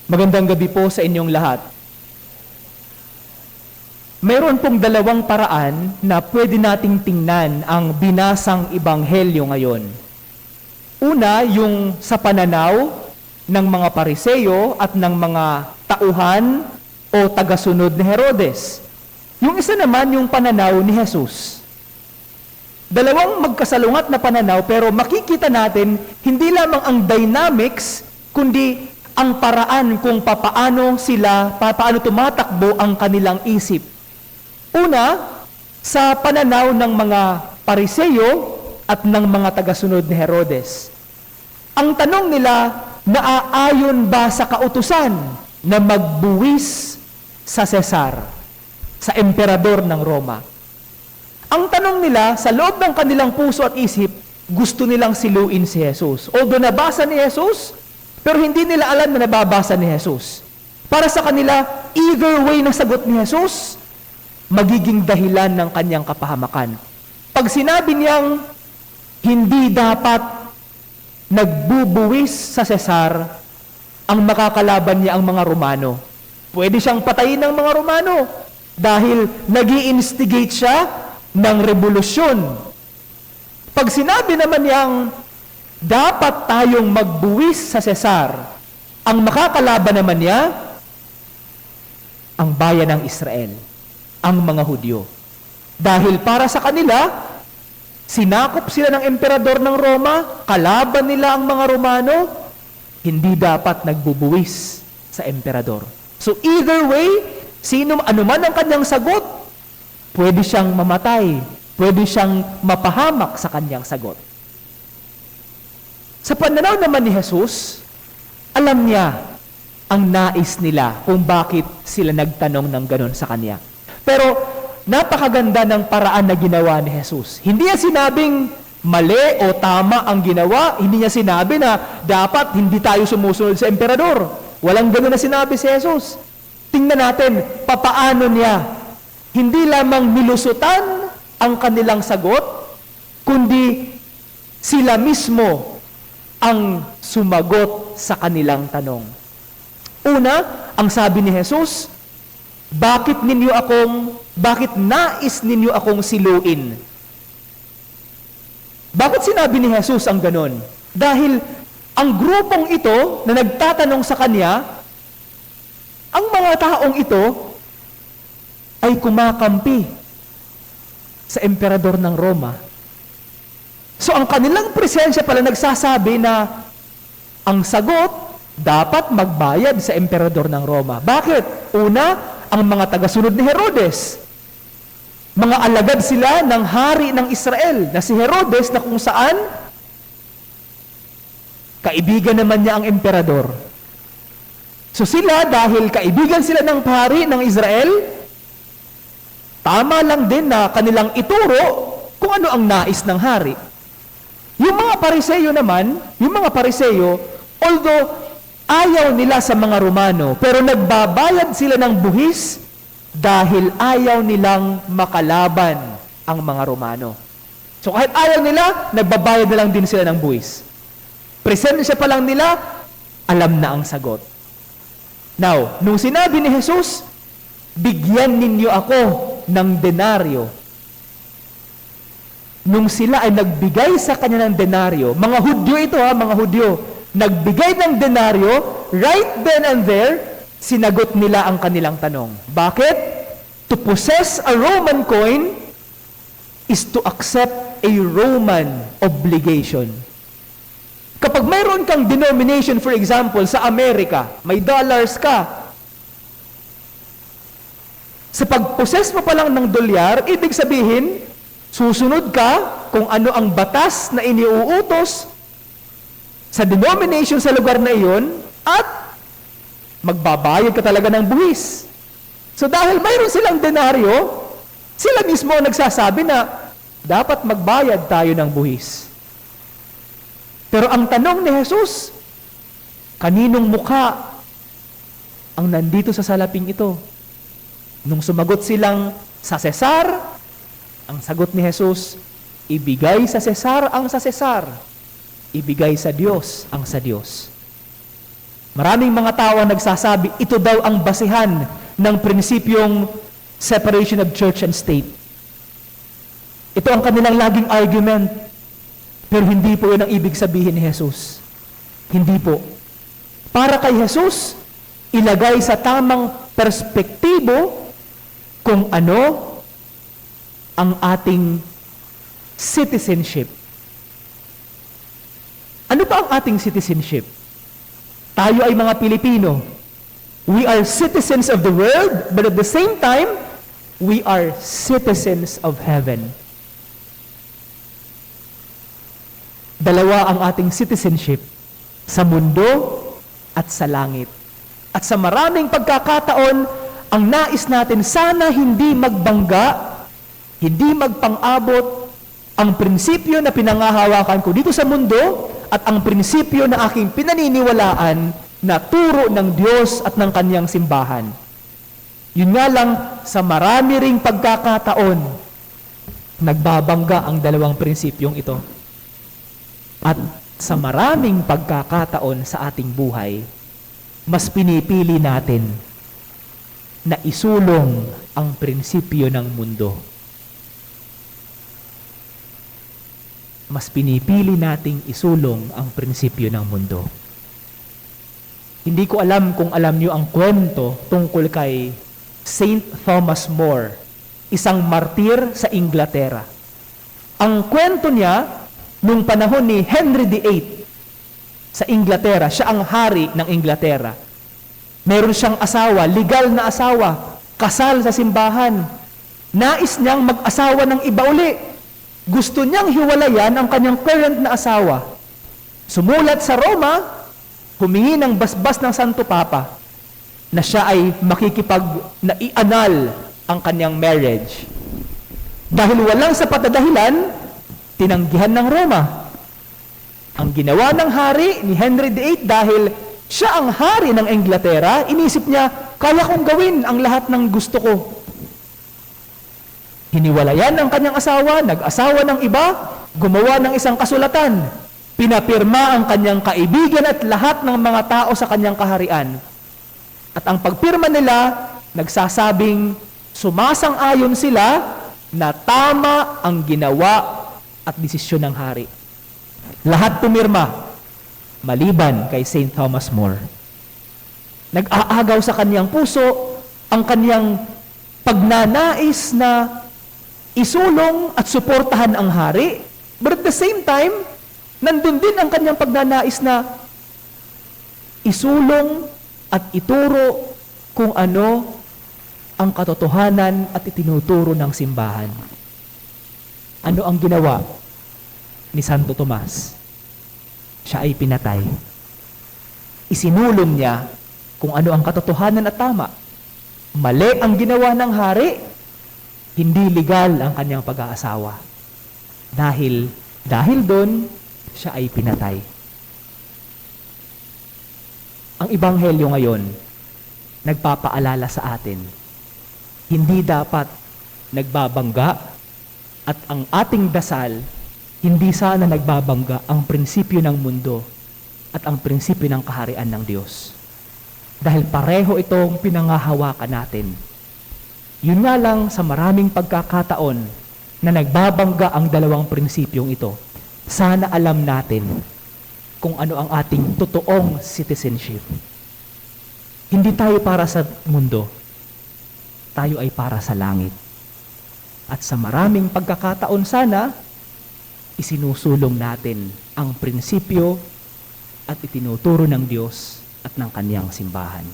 Magandang gabi po sa inyong lahat. Mayroon pong dalawang paraan na pwede nating tingnan ang binasang ebanghelyo ngayon. Una, yung sa pananaw ng mga Pariseyo at ng mga tauhan o tagasunod ni Herodes. Yung isa naman yung pananaw ni Jesus. Dalawang magkasalungat na pananaw, pero makikita natin hindi lamang ang dynamics, kundi ang paraan kung paano tumatakbo ang kanilang isip. Una, sa pananaw ng mga Pariseyo at ng mga tagasunod ni Herodes. Ang tanong nila, naaayon ba sa kautusan na magbuwis sa Cesar, sa emperador ng Roma? Ang tanong nila, sa loob ng kanilang puso at isip, gusto nilang siluin si Jesus. Although nabasa ni Jesus, pero hindi nila alam na nababasa ni Jesus. Para sa kanila, either way na sagot ni Jesus, magiging dahilan ng kanyang kapahamakan. Pag sinabi niyang, hindi dapat nagbubuwis sa Cesar, ang makakalaban niya ang mga Romano. Pwede siyang patayin ng mga Romano dahil nag-i-instigate siya ng revolusyon. Pag sinabi naman niyang, dapat tayong magbuwis sa Cesar, ang makakalaban naman niya, ang bayan ng Israel, ang mga Hudyo. Dahil para sa kanila, sinakop sila ng emperador ng Roma, kalaban nila ang mga Romano, hindi dapat nagbubuwis sa emperador. So either way, anuman ang kanyang sagot, pwede siyang mamatay, pwede siyang mapahamak sa kanyang sagot. Sa pananaw naman ni Jesus, alam niya ang nais nila kung bakit sila nagtanong ng ganon sa kanya. Pero napakaganda ng paraan na ginawa ni Jesus. Hindi niya sinabing mali o tama ang ginawa. Hindi niya sinabi na dapat hindi tayo sumusunod sa emperador. Walang ganon na sinabi si Jesus. Tingnan natin, papaano niya. Hindi lamang nilusutan ang kanilang sagot, kundi sila mismo ang sumagot sa kanilang tanong. Una, ang sabi ni Jesus, bakit nais ninyo akong siluin? Bakit sinabi ni Jesus ang ganon? Dahil ang grupong ito na nagtatanong sa kanya, ang mga taong ito ay kumakampi sa emperador ng Roma. So ang kanilang presensya pala nagsasabi na ang sagot, dapat magbayad sa emperador ng Roma. Bakit? Una, ang mga tagasunod ni Herodes. Mga alagad sila ng hari ng Israel na si Herodes, na kung saan kaibigan naman niya ang emperador. So sila, dahil kaibigan sila ng hari ng Israel, tama lang din na kanilang ituro kung ano ang nais ng hari. Yung mga Pariseyo naman, although ayaw nila sa mga Romano, pero nagbabayad sila ng buhis dahil ayaw nilang makalaban ang mga Romano. So kahit ayaw nila, nagbabayad na lang din sila ng buhis. Presensya pa lang nila, alam na ang sagot. Now, nung sinabi ni Jesus, bigyan ninyo ako ng denaryo. Nung sila ay nagbigay sa kanya ng denaryo, mga Hudyo ito mga Hudyo, nagbigay ng denaryo, right then and there, sinagot nila ang kanilang tanong. Bakit? To possess a Roman coin is to accept a Roman obligation. Kapag mayroon kang denomination, for example, sa Amerika, may dollars ka. Sa pag-possess mo pa lang ng dolyar, ibig sabihin, susunod ka kung ano ang batas na iniuutos sa denomination sa lugar na iyon at magbabayad ka talaga ng buwis. So dahil mayroon silang denaryo, sila mismo nagsasabi na dapat magbayad tayo ng buwis. Pero ang tanong ni Jesus, kaninong mukha ang nandito sa salaping ito? Nung sumagot silang sa Cesar, ang sagot ni Jesus, ibigay sa Cesar ang sa Cesar, ibigay sa Diyos ang sa Diyos. Maraming mga tao ang nagsasabi, ito daw ang basihan ng prinsipyong separation of church and state. Ito ang kanilang laging argument. Pero hindi po yun ang ibig sabihin ni Jesus. Hindi po. Para kay Jesus, ilagay sa tamang perspektibo kung ano ang ating citizenship. Ano ba ang ating citizenship? Tayo ay mga Pilipino. We are citizens of the world, but at the same time, we are citizens of heaven. Dalawa ang ating citizenship, sa mundo at sa langit. At sa maraming pagkakataon, ang nais natin sana hindi magbangga, hindi magpang-abot ang prinsipyo na pinangahawakan ko dito sa mundo at ang prinsipyo na aking pinaniniwalaan na turo ng Diyos at ng Kanyang simbahan. Yun nga lang, sa marami ring pagkakataon, nagbabangga ang dalawang prinsipyong ito. At sa maraming pagkakataon sa ating buhay, mas pinipili natin na isulong ang prinsipyo ng mundo. Mas pinipili nating isulong ang prinsipyo ng mundo. Hindi ko alam kung alam niyo ang kwento tungkol kay Saint Thomas More, isang martir sa Inglaterra. Ang kwento niya, nung panahon ni Henry VIII sa Inglaterra, siya ang hari ng Inglaterra. Meron siyang asawa, legal na asawa, kasal sa simbahan. Nais niyang mag-asawa ng iba uli. Gusto niyang hiwalayan ang kanyang current na asawa. Sumulat sa Roma, humingi ng basbas ng Santo Papa na siya ay makikipag-naianal ang kanyang marriage. Dahil walang sapat na dahilan, tinanggihan ng Roma. Ang ginawa ng hari ni Henry VIII dahil siya ang hari ng Inglaterra, inisip niya, kaya kong gawin ang lahat ng gusto ko. Hiniwalayan ang kanyang asawa, nag-asawa ng iba, gumawa ng isang kasulatan. Pinapirma ang kanyang kaibigan at lahat ng mga tao sa kanyang kaharian. At ang pagpirma nila, nagsasabing sumasang-ayon sila na tama ang ginawa at desisyon ng hari. Lahat pumirma, maliban kay St. Thomas More. Nag-aagaw sa kanyang puso ang kanyang pagnanais na isulong at suportahan ang hari, but at the same time, nandun din ang kanyang pagnanais na isulong at ituro kung ano ang katotohanan at itinuturo ng simbahan. Ano ang ginawa ni Santo Tomas? Siya ay pinatay. Isinulong niya kung ano ang katotohanan at tama. Mali ang ginawa ng hari, hindi legal ang kanyang pag-aasawa. Dahil doon, siya ay pinatay. Ang Ebanghelyo ngayon, nagpapaalala sa atin, hindi dapat nagbabangga at ang ating dasal, hindi sana nagbabangga ang prinsipyo ng mundo at ang prinsipyo ng kaharian ng Diyos. Dahil pareho itong pinangahawakan natin. Yun nga lang sa maraming pagkakataon na nagbabangga ang dalawang prinsipyong ito. Sana alam natin kung ano ang ating totoong citizenship. Hindi tayo para sa mundo. Tayo ay para sa langit. At sa maraming pagkakataon sana, isinusulong natin ang prinsipyo at itinuturo ng Diyos at ng Kanyang simbahan.